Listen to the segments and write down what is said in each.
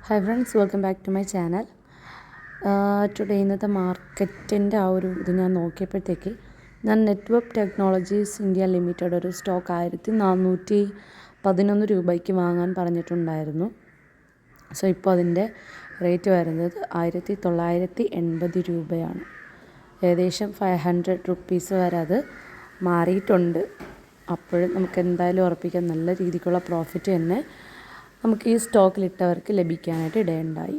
Hi friends, welcome back to my channel. Today ഇന്നത്തെ മാർക്കറ്റിൻ്റെ ഇത് ഞാൻ നോക്കിയപ്പോഴത്തേക്ക് ഞാൻ നെറ്റ്വർക്ക് ടെക്നോളജീസ് ഇന്ത്യ ലിമിറ്റഡ് ഒരു സ്റ്റോക്ക് 1411 രൂപയ്ക്ക് വാങ്ങാൻ പറഞ്ഞിട്ടുണ്ടായിരുന്നു. സോ ഇപ്പോൾ അതിൻ്റെ റേറ്റ് വരുന്നത് 1980 രൂപയാണ്. ഏകദേശം 500 റുപ്പീസ് വരെ അത് മാറിയിട്ടുണ്ട്. അപ്പോഴും നമുക്ക് എന്തായാലും ഉറപ്പിക്കാം, നല്ല രീതിക്കുള്ള പ്രോഫിറ്റ് തന്നെ നമുക്ക് ഈ സ്റ്റോക്കിലിട്ടവർക്ക് ലഭിക്കാനായിട്ട് ഇടയുണ്ടായി.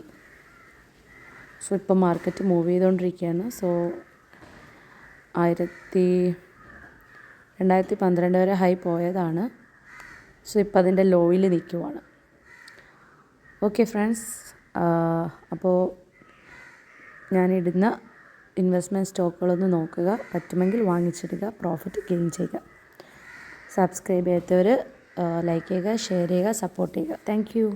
സോ ഇപ്പോൾ മാർക്കറ്റ് മൂവ് ചെയ്തുകൊണ്ടിരിക്കുകയാണ്. സോ 2012 വരെ ഹൈ പോയതാണ്. സോ ഇപ്പോൾ അതിൻ്റെ ലോയിൽ നിൽക്കുവാണ്. ഓക്കെ ഫ്രണ്ട്സ്, അപ്പോൾ ഞാനിടുന്ന ഇൻവെസ്റ്റ്മെൻറ്റ് സ്റ്റോക്കുകളൊന്ന് നോക്കുക, പറ്റുമെങ്കിൽ വാങ്ങിച്ചിടുക, പ്രോഫിറ്റ് ഗെയിൻ ചെയ്യുക. സബ്സ്ക്രൈബ് ചെയ്യാത്തവർ ലൈക്ക് ചെയ്യുക, ഷെയർ ചെയ്യുക, സപ്പോർട്ട് ചെയ്യുക. Thank you.